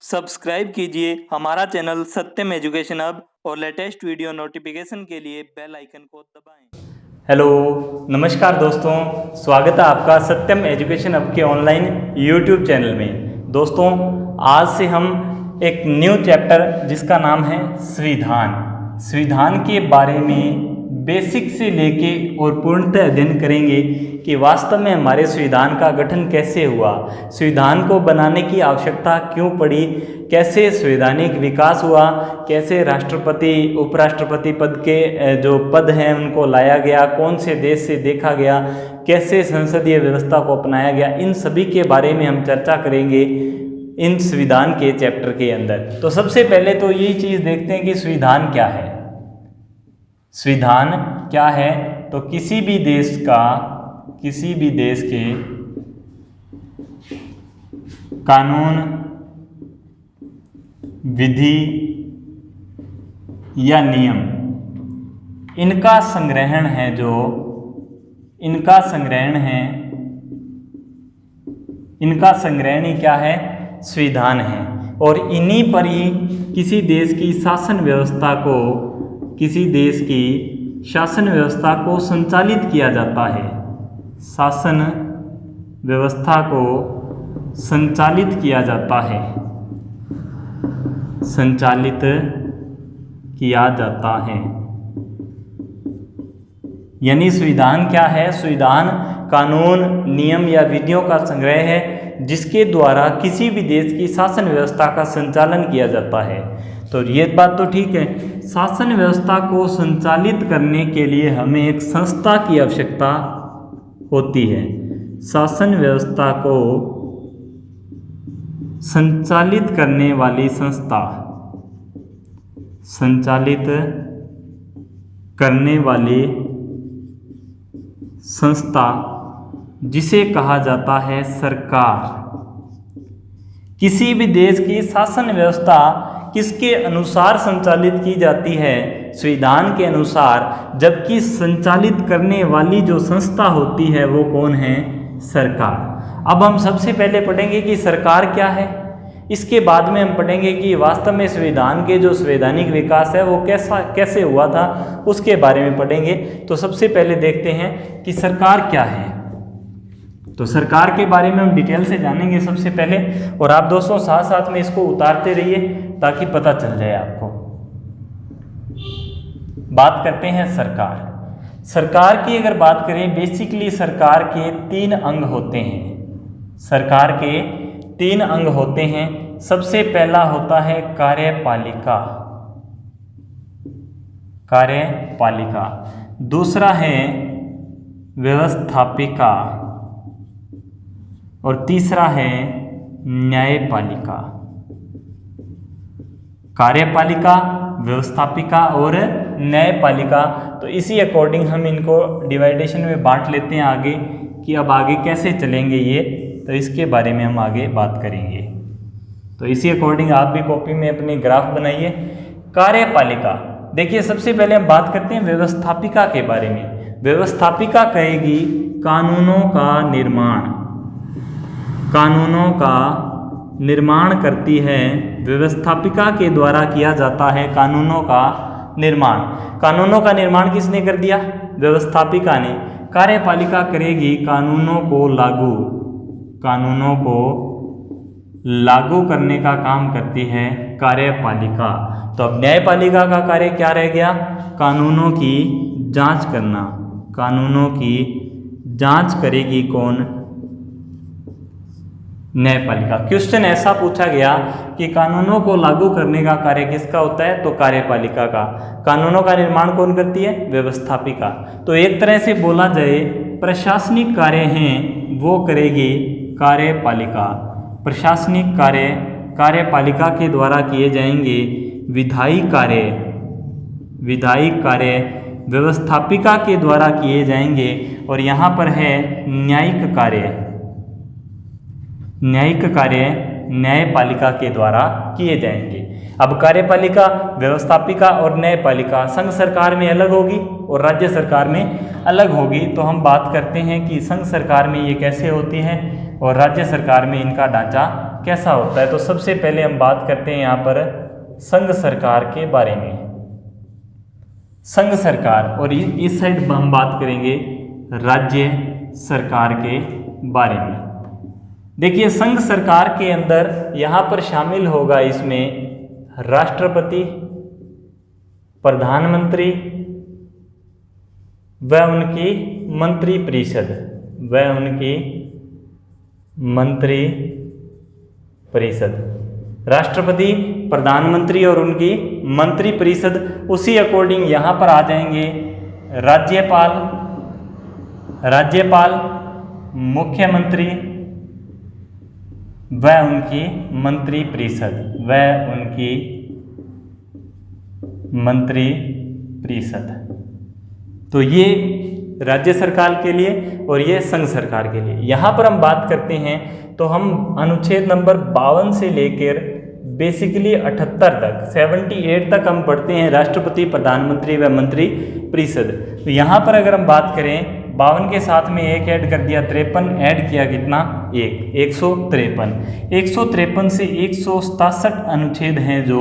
Subscribe कीजिए हमारा channel सत्यम education hub और लेटेस्ट वीडियो नोटिफिकेशन के लिए बेल आइकन को दबाएं। हेलो नमस्कार दोस्तों, स्वागत है आपका सत्यम एजुकेशन हब के ऑनलाइन यूट्यूब चैनल में। दोस्तों, आज से हम एक न्यू चैप्टर जिसका नाम है संविधान के बारे में बेसिक से लेके और पूर्णतः अध्ययन करेंगे कि वास्तव में हमारे संविधान का गठन कैसे हुआ, संविधान को बनाने की आवश्यकता क्यों पड़ी, कैसे संवैधानिक विकास हुआ, कैसे राष्ट्रपति उपराष्ट्रपति पद के जो पद हैं उनको लाया गया, कौन से देश से देखा गया, कैसे संसदीय व्यवस्था को अपनाया गया, इन सभी के बारे में हम चर्चा करेंगे इन संविधान के चैप्टर के अंदर। तो सबसे पहले तो यही चीज़ देखते हैं कि संविधान क्या है। संविधान क्या है तो किसी भी देश के कानून, विधि या नियम, इनका संग्रहण ही क्या है, संविधान है। और इन्हीं पर ही किसी देश की शासन व्यवस्था को संचालित किया जाता है। शासन व्यवस्था को संचालित किया जाता है। यानी संविधान क्या है? संविधान कानून, नियम या विधियों का संग्रह है जिसके द्वारा किसी भी देश की शासन व्यवस्था का संचालन किया जाता है। तो ये बात तो ठीक है, शासन व्यवस्था को संचालित करने के लिए हमें एक संस्था की आवश्यकता होती है। शासन व्यवस्था को संचालित करने वाली संस्था जिसे कहा जाता है सरकार। किसी भी देश की शासन व्यवस्था किसके अनुसार संचालित की जाती है? संविधान के अनुसार। जबकि संचालित करने वाली जो संस्था होती है वो कौन है? सरकार। अब हम सबसे पहले पढ़ेंगे कि सरकार क्या है, इसके बाद में हम पढ़ेंगे कि वास्तव में संविधान के जो संवैधानिक विकास है वो कैसे हुआ था, उसके बारे में पढ़ेंगे। तो सबसे पहले देखते हैं कि सरकार क्या है। तो सरकार के बारे में हम डिटेल से जानेंगे सबसे पहले, और आप दोस्तों साथ साथ में इसको उतारते रहिए ताकि पता चल जाए आपको। बात करते हैं सरकार की अगर बात करें, बेसिकली सरकार के 3 अंग होते हैं। सबसे पहला होता है कार्यपालिका, दूसरा है व्यवस्थापिका और तीसरा है न्यायपालिका। कार्यपालिका, व्यवस्थापिका और न्यायपालिका। तो इसी अकॉर्डिंग हम इनको डिवाइडेशन में बांट लेते हैं आगे, कि अब आगे कैसे चलेंगे ये, तो इसके बारे में हम आगे बात करेंगे। तो इसी अकॉर्डिंग आप भी कॉपी में अपनी ग्राफ बनाइए। कार्यपालिका, देखिए सबसे पहले हम बात करते हैं व्यवस्थापिका के बारे में। व्यवस्थापिका कहेगी कानूनों का निर्माण करती है। व्यवस्थापिका के द्वारा किया जाता है कानूनों का निर्माण। कानूनों का निर्माण किसने कर दिया? व्यवस्थापिका ने। कार्यपालिका करेगी कानूनों को लागू करने का काम करती है कार्यपालिका। तो अब न्यायपालिका का कार्य क्या रह गया? कानूनों की जांच करना। कानूनों की जांच करेगी कौन? न्यायपालिका। क्वेश्चन ऐसा पूछा गया कि कानूनों को लागू करने का कार्य किसका होता है? तो कार्यपालिका का। कानूनों का निर्माण कौन करती है? व्यवस्थापिका। तो एक तरह से बोला जाए प्रशासनिक कार्य हैं वो करेगी कार्यपालिका। प्रशासनिक कार्य कार्यपालिका के द्वारा किए जाएंगे। विधायी कार्य व्यवस्थापिका के द्वारा किए जाएंगे। और यहाँ पर है न्यायिक कार्य न्यायपालिका के द्वारा किए जाएंगे। अब कार्यपालिका, व्यवस्थापिका और न्यायपालिका संघ सरकार में अलग होगी और राज्य सरकार में अलग होगी। तो हम बात करते हैं कि संघ सरकार में ये कैसे होती है। और राज्य सरकार में इनका ढांचा कैसा होता है। तो सबसे पहले हम बात करते हैं यहाँ पर संघ सरकार के बारे में। संघ सरकार, और इस साइड हम बात करेंगे राज्य सरकार के बारे में। देखिए संघ सरकार के अंदर यहाँ पर शामिल होगा इसमें राष्ट्रपति, प्रधानमंत्री व उनकी मंत्री परिषद, राष्ट्रपति, प्रधानमंत्री और उनकी मंत्री परिषद। उसी अकॉर्डिंग यहाँ पर आ जाएंगे राज्यपाल, मुख्यमंत्री व उनकी मंत्री परिषद। तो ये राज्य सरकार के लिए और ये संघ सरकार के लिए। यहाँ पर हम बात करते हैं तो हम अनुच्छेद नंबर 52 से लेकर बेसिकली 78 तक 78 तक हम पढ़ते हैं राष्ट्रपति, प्रधानमंत्री व मंत्री परिषद। तो यहाँ पर अगर हम बात करें 52 के साथ में एक ऐड कर दिया, 53 ऐड किया, कितना 153 से 167 अनुच्छेद हैं जो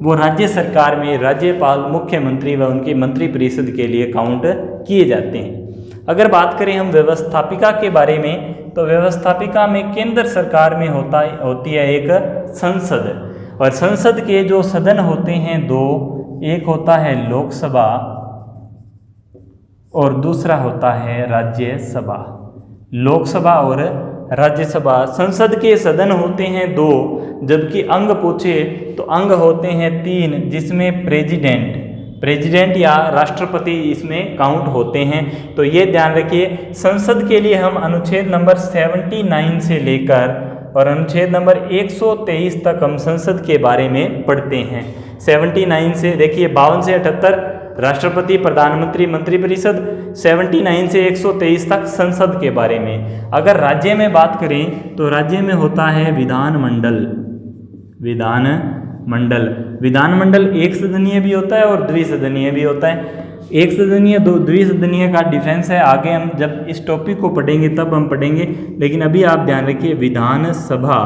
वो राज्य सरकार में राज्यपाल, मुख्यमंत्री व उनकी मंत्री परिषद के लिए काउंट किए जाते हैं। अगर बात करें हम व्यवस्थापिका के बारे में, तो व्यवस्थापिका में केंद्र सरकार में होती है एक संसद, और संसद के जो सदन होते हैं दो, एक होता है लोकसभा और दूसरा होता है राज्यसभा। लोकसभा और राज्यसभा, संसद के सदन होते हैं दो, जबकि अंग पूछे तो अंग होते हैं 3, जिसमें प्रेसिडेंट या राष्ट्रपति इसमें काउंट होते हैं। तो ये ध्यान रखिए, संसद के लिए हम अनुच्छेद नंबर 79 से लेकर और अनुच्छेद नंबर 123 तक हम संसद के बारे में पढ़ते हैं। 79 से देखिए 52 से 78 राष्ट्रपति, प्रधानमंत्री, मंत्री परिषद, 79 से 123 तक संसद के बारे में। अगर राज्य में बात करें तो राज्य में होता है विधानमंडल एक सदनीय भी होता है और द्विसदनीय भी होता है। एक सदनीय, द्विसदनीय का डिफरेंस है, आगे हम जब इस टॉपिक को पढ़ेंगे तब हम पढ़ेंगे, लेकिन अभी आप ध्यान रखिए विधानसभा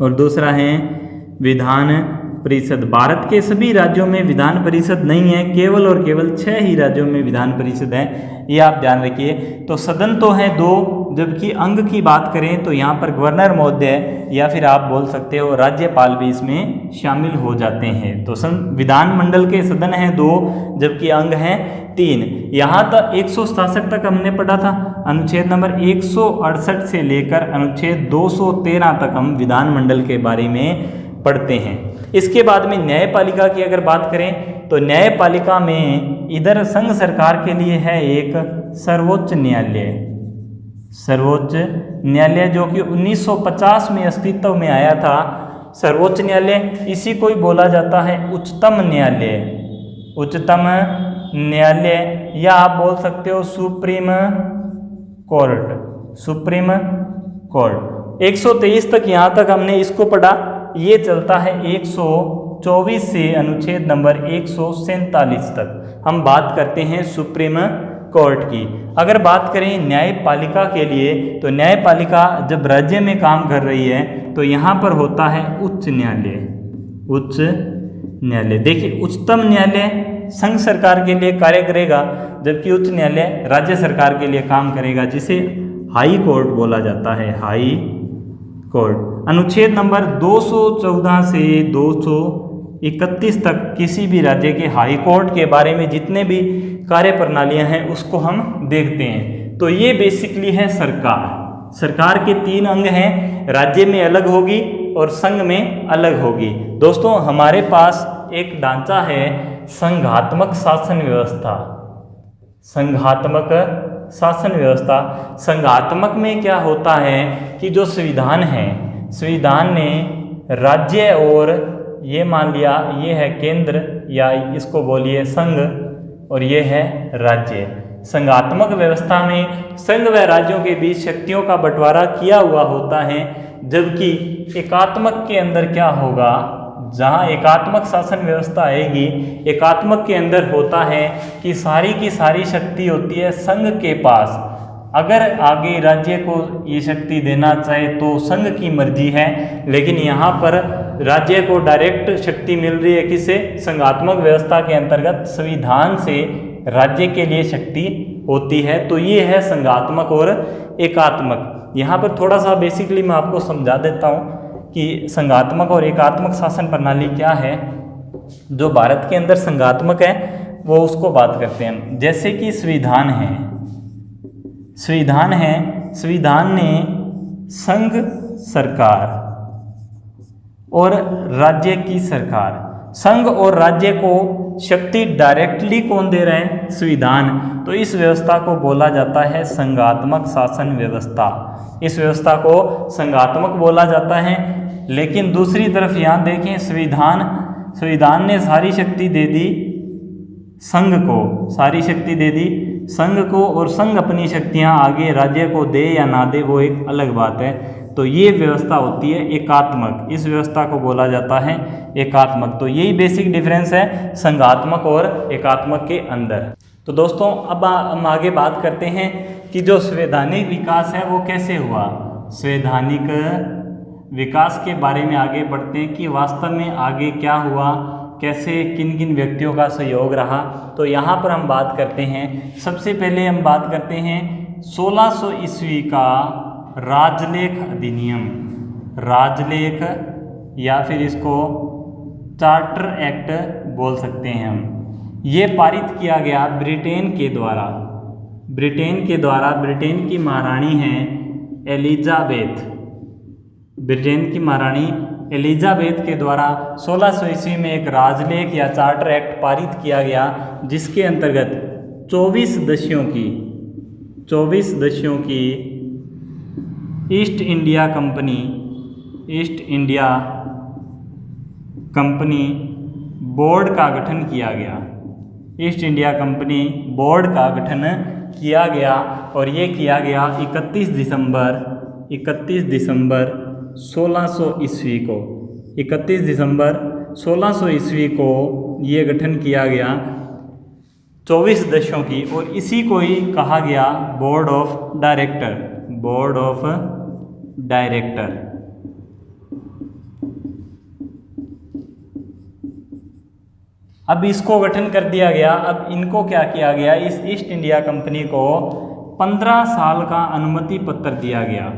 और दूसरा है विधान परिषद। भारत के सभी राज्यों में विधान परिषद नहीं है, केवल और केवल 6 ही राज्यों में विधान परिषद है, ये आप ध्यान रखिए। तो सदन तो है 2, जबकि अंग की बात करें तो यहाँ पर गवर्नर महोदय या फिर आप बोल सकते हो राज्यपाल भी इसमें शामिल हो जाते हैं। तो विधानमंडल के सदन हैं 2, जबकि अंग हैं 3। यहाँ तक 167 तक हमने पढ़ा था। अनुच्छेद नंबर 168 से लेकर अनुच्छेद 213 तक हम विधानमंडल के बारे में पढ़ते हैं। इसके बाद में न्यायपालिका की अगर बात करें तो न्यायपालिका में इधर संघ सरकार के लिए है एक सर्वोच्च न्यायालय जो कि 1950 में अस्तित्व में आया था। सर्वोच्च न्यायालय, इसी को ही बोला जाता है उच्चतम न्यायालय या आप बोल सकते हो सुप्रीम कोर्ट। 123 तक यहाँ तक हमने इसको पढ़ा। ये चलता है 124 से अनुच्छेद नंबर 147 तक हम बात करते हैं सुप्रीम कोर्ट की। अगर बात करें न्यायपालिका के लिए तो न्यायपालिका जब राज्य में काम कर रही है तो यहाँ पर होता है उच्च न्यायालय। देखिए उच्चतम न्यायालय संघ सरकार के लिए कार्य करेगा, जबकि उच्च न्यायालय राज्य सरकार के लिए काम करेगा, जिसे हाई कोर्ट बोला जाता है। हाई कोर्ट अनुच्छेद नंबर 214 से 231 तक किसी भी राज्य के हाई कोर्ट के बारे में जितने भी कार्य प्रणालियां हैं उसको हम देखते हैं। तो ये बेसिकली है सरकार के 3 अंग हैं, राज्य में अलग होगी और संघ में अलग होगी। दोस्तों हमारे पास एक ढांचा है संघात्मक शासन व्यवस्था। संघात्मक में क्या होता है कि जो संविधान ने राज्य और ये मान लिया ये है केंद्र या इसको बोलिए संघ और ये है राज्य। संघात्मक व्यवस्था में संघ व राज्यों के बीच शक्तियों का बंटवारा किया हुआ होता है, जबकि एकात्मक के अंदर क्या होगा, जहाँ एकात्मक शासन व्यवस्था आएगी, एकात्मक के अंदर होता है कि सारी की सारी शक्ति होती है संघ के पास अगर आगे राज्य को ये शक्ति देना चाहे तो संघ की मर्जी है, लेकिन यहाँ पर राज्य को डायरेक्ट शक्ति मिल रही है किससे? संघात्मक व्यवस्था के अंतर्गत संविधान से राज्य के लिए शक्ति होती है। तो ये है संघात्मक और एकात्मक। यहाँ पर थोड़ा सा बेसिकली मैं आपको समझा देता हूँ कि संघात्मक और एकात्मक शासन प्रणाली क्या है। जो भारत के अंदर संघात्मक है वो उसको बात करते हैं। जैसे कि संविधान है, संविधान ने संघ सरकार और राज्य की सरकार, संघ और राज्य को शक्ति डायरेक्टली कौन दे रहा है? संविधान। तो इस व्यवस्था को बोला जाता है संघात्मक शासन व्यवस्था। इस व्यवस्था को संघात्मक बोला जाता है। लेकिन दूसरी तरफ यहाँ देखें, संविधान ने सारी शक्ति दे दी संघ को, सारी शक्ति दे दी संघ को, और संघ अपनी शक्तियाँ आगे राज्य को दे या ना दे वो एक अलग बात है। तो ये व्यवस्था होती है एकात्मक। इस व्यवस्था को बोला जाता है एकात्मक। तो यही बेसिक डिफरेंस है संघात्मक और एकात्मक के अंदर। तो दोस्तों अब हम आगे बात करते हैं कि जो संवैधानिक विकास है वो कैसे हुआ। संवैधानिक विकास के बारे में आगे बढ़ते हैं कि वास्तव में आगे क्या हुआ, कैसे किन किन व्यक्तियों का सहयोग रहा। तो यहाँ पर हम बात करते हैं, सबसे पहले हम बात करते हैं 1600 ईस्वी का राजलेख अधिनियम। राजलेख या फिर इसको चार्टर एक्ट बोल सकते हैं हम। ये पारित किया गया ब्रिटेन के द्वारा। ब्रिटेन की महारानी हैं एलिजाबेथ। ब्रिटेन की महारानी एलिजाबेथ के द्वारा 1600 ईस्वी में एक राजलेख या चार्टर एक्ट पारित किया गया, जिसके अंतर्गत 24 दस्युओं की ईस्ट इंडिया कंपनी बोर्ड का गठन किया गया। ईस्ट इंडिया कंपनी बोर्ड का गठन किया गया और ये किया गया 31 दिसंबर 1600 ईस्वी को। 31 दिसंबर 1600 ईस्वी को ये गठन किया गया 24 दस्युओं की, और इसी को ही कहा गया बोर्ड ऑफ डायरेक्टर। अब इसको गठन कर दिया गया। अब इनको क्या किया गया, इस ईस्ट इंडिया कंपनी को 15 साल का अनुमति पत्र दिया गया।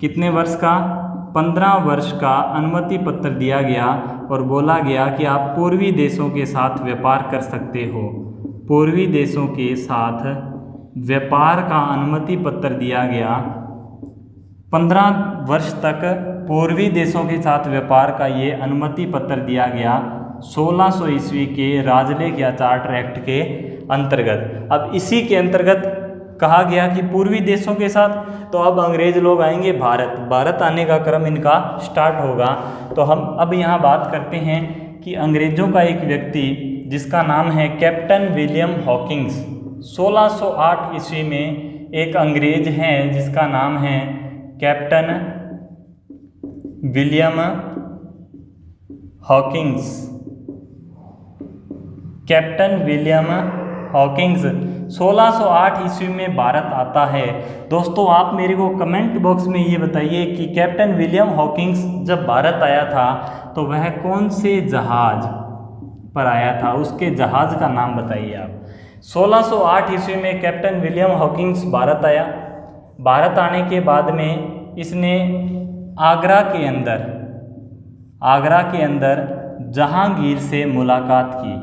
कितने वर्ष का? 15 वर्ष का अनुमति पत्र दिया गया और बोला गया कि आप पूर्वी देशों के साथ व्यापार कर सकते हो। पूर्वी देशों के साथ व्यापार का अनुमति पत्र दिया गया। 15 वर्ष तक पूर्वी देशों के साथ व्यापार का ये अनुमति पत्र दिया गया 1600 ईस्वी के राजलेख या चार्टर एक्ट के अंतर्गत। अब इसी के अंतर्गत कहा गया कि पूर्वी देशों के साथ, तो अब अंग्रेज लोग आएंगे भारत आने का क्रम इनका स्टार्ट होगा। तो हम अब यहाँ बात करते हैं कि अंग्रेजों का एक व्यक्ति जिसका नाम है कैप्टन विलियम हॉकिंस। 1608 ईस्वी में एक अंग्रेज हैं जिसका नाम है captain William Hawkins. Captain William Hawkins 1608 ईस्वी में भारत आता है। दोस्तों आप मेरे को कमेंट बॉक्स में ये बताइए कि कैप्टन विलियम हॉकिंस जब भारत आया था तो वह कौन से जहाज पर आया था, उसके जहाज का नाम बताइए आप। 1608 ईस्वी में कैप्टन विलियम हॉकिंस भारत आया। भारत आने के बाद में इसने आगरा के अंदर जहांगीर से मुलाकात की।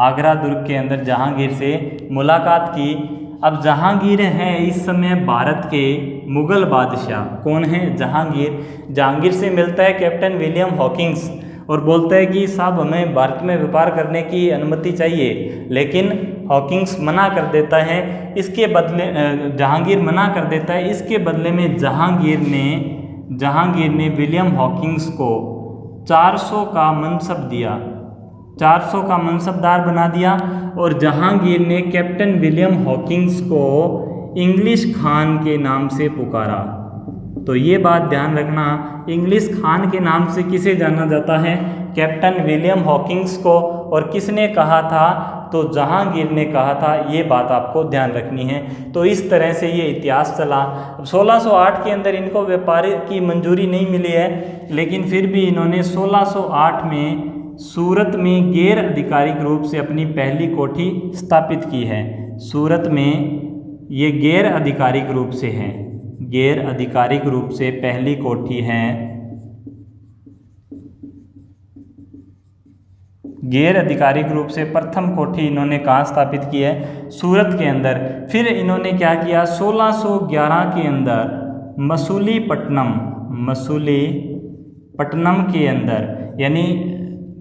आगरा दुर्ग के अंदर जहांगीर से मुलाकात की। अब जहांगीर हैं इस समय भारत के मुगल बादशाह। कौन है? जहांगीर से मिलता है कैप्टन विलियम हॉकिंस और बोलता है कि साहब हमें भारत में व्यापार करने की अनुमति चाहिए, लेकिन हॉकिंस मना कर देता है। इसके बदले जहांगीर मना कर देता है। इसके बदले में जहांगीर ने विलियम हॉकिंस को 400 का मनसब दिया, 400 का मनसबदार बना दिया। और जहांगीर ने कैप्टन विलियम हॉकिंस को इंग्लिश खान के नाम से पुकारा। तो ये बात ध्यान रखना, इंग्लिश खान के नाम से किसे जाना जाता है? कैप्टन विलियम हॉकिंस को। और किसने कहा था? तो जहांगीर ने कहा था, ये बात आपको ध्यान रखनी है। तो इस तरह से ये इतिहास चला। 1608 के अंदर इनको व्यापार की मंजूरी नहीं मिली है, लेकिन फिर भी इन्होंने 1608 में सूरत में गैर आधिकारिक रूप से अपनी पहली कोठी स्थापित की है। सूरत में ये गैर आधिकारिक रूप से है, गैर आधिकारिक रूप से पहली कोठी है, गैर आधिकारिक रूप से प्रथम कोठी इन्होंने कहाँ स्थापित की है? सूरत के अंदर। फिर इन्होंने क्या किया? 1611 के अंदर मसूलीपट्टनम के अंदर, यानी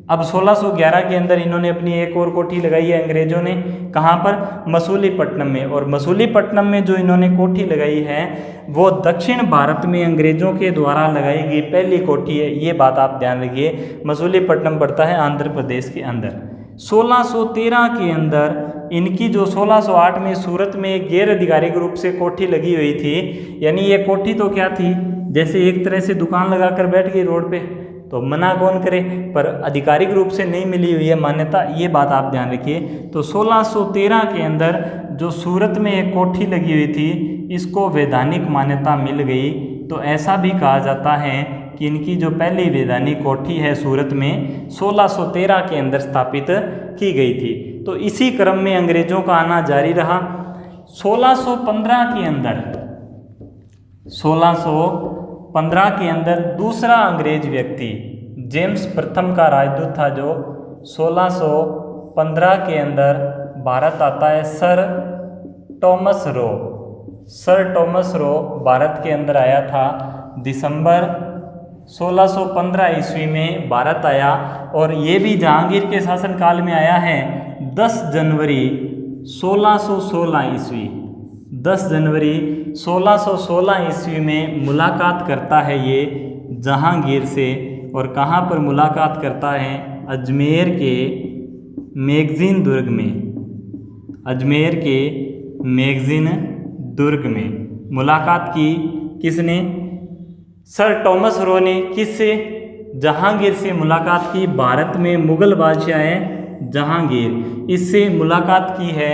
अब 1611 के अंदर इन्होंने अपनी एक और कोठी लगाई है अंग्रेजों ने। कहाँ पर? मसूलीपट्टनम में। और मसूलीपट्टनम में जो इन्होंने कोठी लगाई है वो दक्षिण भारत में अंग्रेजों के द्वारा लगाई गई पहली कोठी है। ये बात आप ध्यान रखिए। मसूलीपट्टनम पड़ता है आंध्र प्रदेश के अंदर। 1613 के अंदर इनकी जो 1608 में सूरत में एक गैर आधिकारिक रूप से कोठी लगी हुई थी, यानी ये कोठी तो क्या थी, जैसे एक तरह से दुकान लगाकर बैठ गई रोड पे, तो मना कौन करे, पर आधिकारिक रूप से नहीं मिली हुई है मान्यता, ये बात आप ध्यान रखिए। तो 1613 के अंदर जो सूरत में एक कोठी लगी हुई थी, इसको वैधानिक मान्यता मिल गई। तो ऐसा भी कहा जाता है कि इनकी जो पहली वैधानिक कोठी है सूरत में 1613 के अंदर स्थापित की गई थी। तो इसी क्रम में अंग्रेजों का आना जारी रहा। 1615 के अंदर 1615 के अंदर दूसरा अंग्रेज व्यक्ति जेम्स प्रथम का राजदूत था, जो 1615 के अंदर भारत आता है। सर टॉमस रो भारत के अंदर आया था। दिसंबर 1615 ईस्वी में भारत आया, और ये भी जहांगीर के शासनकाल में आया है। 10 जनवरी 1616 ईस्वी 10 जनवरी 1616 ईस्वी में मुलाकात करता है ये जहांगीर से। और कहाँ पर मुलाकात करता है? अजमेर के मैगजीन दुर्ग में। अजमेर के मैगजीन दुर्ग में मुलाकात की किसने? सर टॉमस रो ने। किससे? जहांगीर से मुलाकात की। भारत में मुगल बादशाह हैं जहांगीर, इससे मुलाकात की है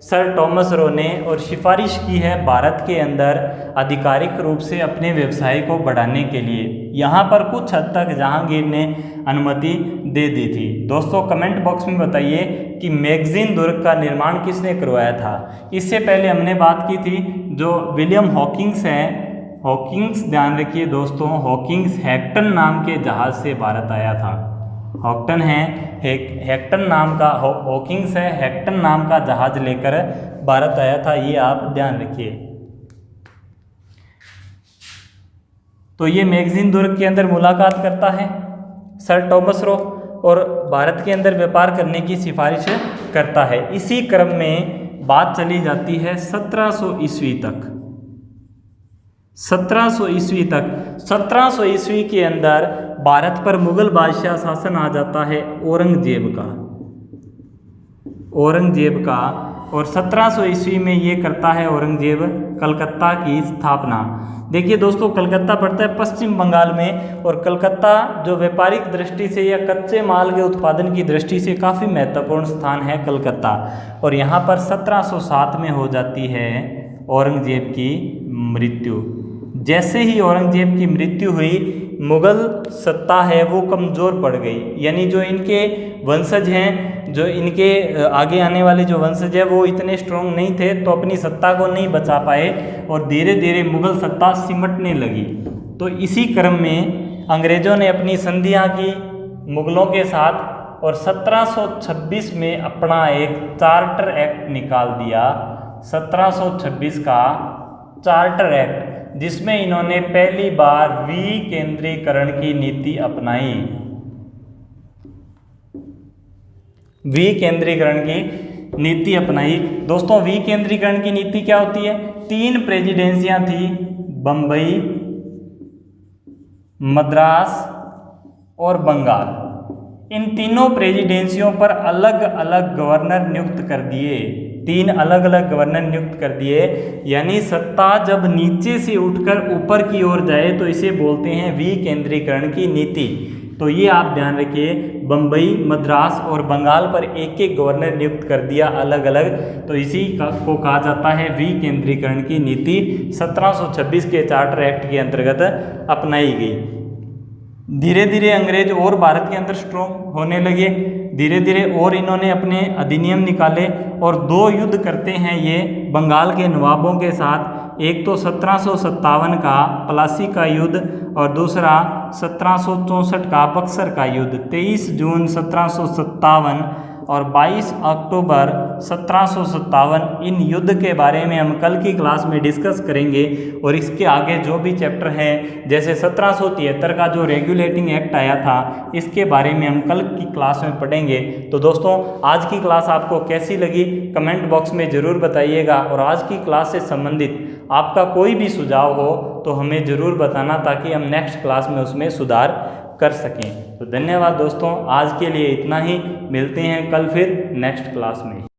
सर टॉमस रो ने, और सिफारिश की है भारत के अंदर आधिकारिक रूप से अपने व्यवसाय को बढ़ाने के लिए। यहाँ पर कुछ हद तक जहांगीर ने अनुमति दे दी थी। दोस्तों कमेंट बॉक्स में बताइए कि मैगजीन दुर्ग का निर्माण किसने करवाया था। इससे पहले हमने बात की थी जो विलियम हॉकिंग्स हैं, हॉकिंग्स ध्यान रखिए दोस्तों, हॉकिंग्स हैक्टन नाम के जहाज़ से भारत आया था। हॉक्टन है हैक्टन नाम का, हॉकिंग्स है हैक्टन नाम का जहाज लेकर भारत आया था, ये आप ध्यान रखिए। तो ये मैगजीन दुर्ग के अंदर मुलाकात करता है सर टॉमस रो, और भारत के अंदर व्यापार करने की सिफारिश करता है। इसी क्रम में बात चली जाती है 1700 ईस्वी तक। 1700 ईस्वी तक 1700 ईस्वी के अंदर भारत पर मुगल बादशाह शासन आ जाता है औरंगजेब का। और 1700 ईस्वी में ये करता है औरंगजेब कलकत्ता की स्थापना। देखिए दोस्तों, कलकत्ता पड़ता है पश्चिम बंगाल में, और कलकत्ता जो व्यापारिक दृष्टि से या कच्चे माल के उत्पादन की दृष्टि से काफ़ी महत्वपूर्ण स्थान है कलकत्ता। और यहाँ पर 1707 में हो जाती है औरंगजेब की मृत्यु। जैसे ही औरंगजेब की मृत्यु हुई, मुगल सत्ता है वो कमज़ोर पड़ गई, यानी जो इनके वंशज हैं, जो इनके आगे आने वाले जो वंशज हैं वो इतने स्ट्रॉन्ग नहीं थे, तो अपनी सत्ता को नहीं बचा पाए, और धीरे धीरे मुगल सत्ता सिमटने लगी। तो इसी क्रम में अंग्रेज़ों ने अपनी संधियाँ की मुगलों के साथ, और 1726 में अपना एक चार्टर एक्ट निकाल दिया। 1726 का चार्टर एक्ट, जिसमें इन्होंने पहली बार विकेंद्रीकरण की नीति अपनाई। विकेंद्रीकरण की नीति अपनाई। दोस्तों विकेंद्रीकरण की नीति क्या होती है? 3 प्रेसिडेंसियां थी, बम्बई, मद्रास और बंगाल। इन तीनों प्रेसिडेंसियों पर अलग अलग गवर्नर नियुक्त कर दिए। 3 अलग अलग गवर्नर नियुक्त कर दिए, यानी सत्ता जब नीचे से उठकर ऊपर की ओर जाए तो इसे बोलते हैं विकेंद्रीकरण की नीति। तो ये आप ध्यान रखिए, बम्बई, मद्रास और बंगाल पर एक एक गवर्नर नियुक्त कर दिया अलग अलग। तो इसी को कहा जाता है विकेंद्रीकरण की नीति, 1726 के चार्टर एक्ट के अंतर्गत अपनाई गई। धीरे धीरे अंग्रेज और भारत के अंदर स्ट्रॉन्ग होने लगे, धीरे धीरे और इन्होंने अपने अधिनियम निकाले और 2 युद्ध करते हैं ये बंगाल के नवाबों के साथ। एक तो 1757 का प्लासी का युद्ध और दूसरा 1764 का बक्सर का युद्ध। 23 जून 1757 और 22 अक्टूबर 1757 इन युद्ध के बारे में हम कल की क्लास में डिस्कस करेंगे। और इसके आगे जो भी चैप्टर हैं, जैसे 1773 का जो रेगुलेटिंग एक्ट आया था, इसके बारे में हम कल की क्लास में पढ़ेंगे। तो दोस्तों, आज की क्लास आपको कैसी लगी कमेंट बॉक्स में ज़रूर बताइएगा। और आज की क्लास से संबंधित आपका कोई भी सुझाव हो तो हमें ज़रूर बताना, ताकि हम नेक्स्ट क्लास में उसमें सुधार कर सकें। तो धन्यवाद दोस्तों, आज के लिए इतना ही। मिलते हैं कल फिर नेक्स्ट क्लास में।